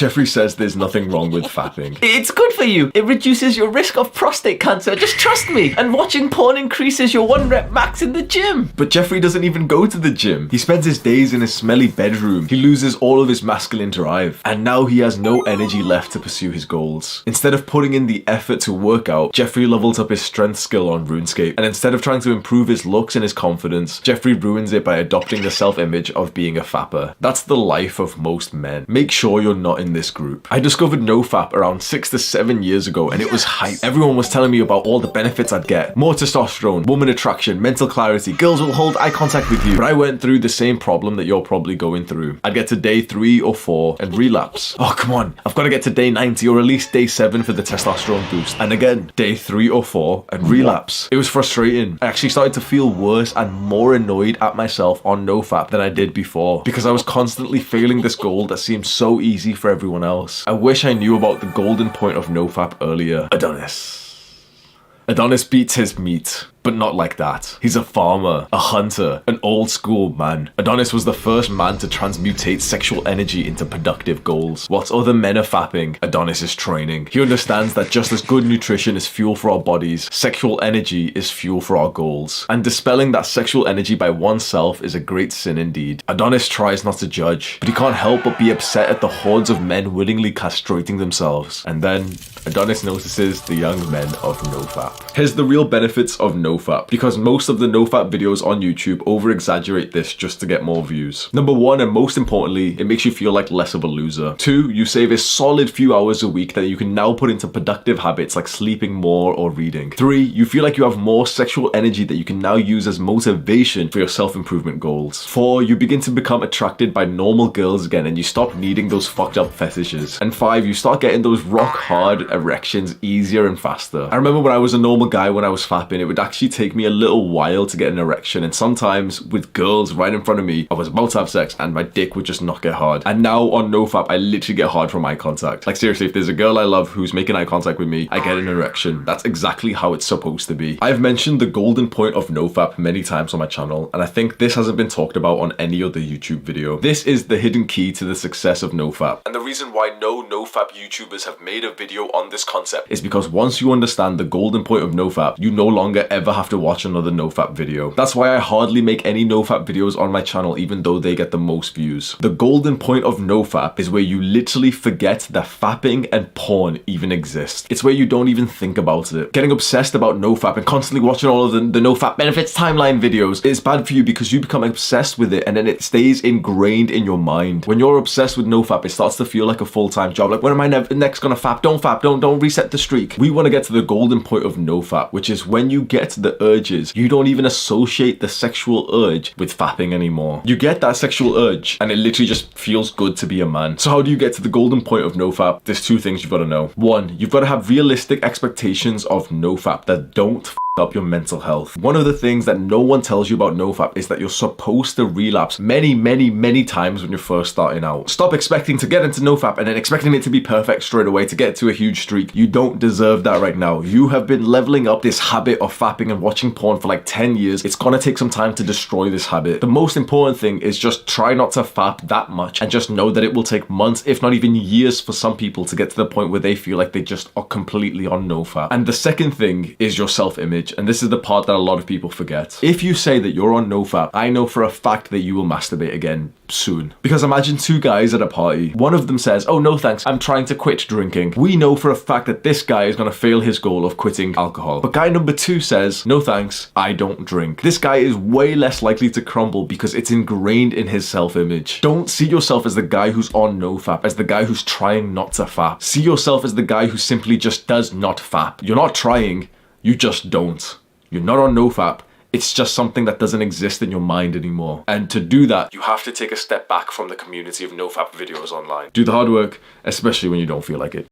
Jeffrey says there's nothing wrong with fapping. It's good for you. It reduces your risk of prostate cancer. Just trust me. And watching porn increases your 1 rep max in the gym. But Jeffrey doesn't even go to the gym. He spends his days in his smelly bedroom. He loses all of his masculine drive. And now he has no energy left to pursue his goals. Instead of putting in the effort to work out, Jeffrey levels up his strength skill on RuneScape. And instead of trying to improve his looks and his confidence, Jeffrey ruins it by adopting the self-image of being a fapper. That's the life of most men. Make sure you're not in this group. I discovered Nofap around 6 to 7 years ago and it was hype. Everyone was telling me about all the benefits I'd get. More testosterone, woman attraction, mental clarity, girls will hold eye contact with you. But I went through the same problem that you're probably going through. I'd get to day 3 or 4 and relapse. Oh, come on. I've got to get to day 90 or at least day 7 for the testosterone boost. And again, day 3 or 4 and relapse. It was frustrating. I actually started to feel worse and more annoyed at myself on Nofap than I did before because I was constantly failing this goal that seemed so easy for everyone else. I wish I knew about the golden point of Nofap earlier. Adonis beats his meat. But not like that. He's a farmer, a hunter, an old school man. Adonis was the first man to transmutate sexual energy into productive goals. Whilst other men are fapping, Adonis is training. He understands that just as good nutrition is fuel for our bodies, sexual energy is fuel for our goals. And dispelling that sexual energy by oneself is a great sin indeed. Adonis tries not to judge, but he can't help but be upset at the hordes of men willingly castrating themselves. And then Adonis notices the young men of Nofap. Here's the real benefits of Nofap, because most of the Nofap videos on YouTube over-exaggerate this just to get more views. Number 1, and most importantly, it makes you feel like less of a loser. 2, you save a solid few hours a week that you can now put into productive habits like sleeping more or reading. 3, you feel like you have more sexual energy that you can now use as motivation for your self-improvement goals. 4, you begin to become attracted by normal girls again and you stop needing those fucked up fetishes. And 5, you start getting those rock hard erections easier and faster. I remember when I was a normal guy when I was fapping, it would actually take me a little while to get an erection, and sometimes with girls right in front of me, I was about to have sex and my dick would just not get hard. And now on Nofap, I literally get hard from eye contact. Like seriously, if there's a girl I love who's making eye contact with me, I get an erection. That's exactly how it's supposed to be. I've mentioned the golden point of Nofap many times on my channel, and I think this hasn't been talked about on any other YouTube video. This is the hidden key to the success of Nofap. And the reason why no Nofap YouTubers have made a video on this concept is because once you understand the golden point of Nofap, you no longer ever have to watch another Nofap video. That's why I hardly make any Nofap videos on my channel, even though they get the most views. The golden point of Nofap is where you literally forget that fapping and porn even exist. It's where you don't even think about it. Getting obsessed about Nofap and constantly watching all of the Nofap benefits timeline videos is bad for you because you become obsessed with it and then it stays ingrained in your mind. When you're obsessed with Nofap, it starts to feel like a full-time job. Like, when am I next gonna fap? Don't fap, don't reset the streak. We want to get to the golden point of Nofap, which is when you get the urges, you don't even associate the sexual urge with fapping anymore. You get that sexual urge and it literally just feels good to be a man. So how do you get to the golden point of Nofap? There's 2 things you've got to know. 1, you've got to have realistic expectations of Nofap that don't up your mental health. One of the things that no one tells you about Nofap is that you're supposed to relapse many times when you're first starting out. Stop expecting to get into Nofap and then expecting it to be perfect straight away to get to a huge streak. You don't deserve that right now. You have been leveling up this habit of fapping and watching porn for like 10 years. It's gonna take some time to destroy this habit. The most important thing is just try not to fap that much and just know that it will take months, if not even years, for some people to get to the point where they feel like they just are completely on Nofap. And the second thing is your self-image. And this is the part that a lot of people forget. If you say that you're on Nofap, I know for a fact that you will masturbate again soon. Because imagine 2 guys at a party. One of them says, oh no thanks, I'm trying to quit drinking. We know for a fact that this guy is going to fail his goal of quitting alcohol. But guy number 2 says, no thanks, I don't drink. This guy is way less likely to crumble because it's ingrained in his self-image. Don't see yourself as the guy who's on Nofap, as the guy who's trying not to fap. See yourself as the guy who simply just does not fap. You're not trying, you just don't. You're not on Nofap. It's just something that doesn't exist in your mind anymore. And to do that, you have to take a step back from the community of Nofap videos online. Do the hard work, especially when you don't feel like it.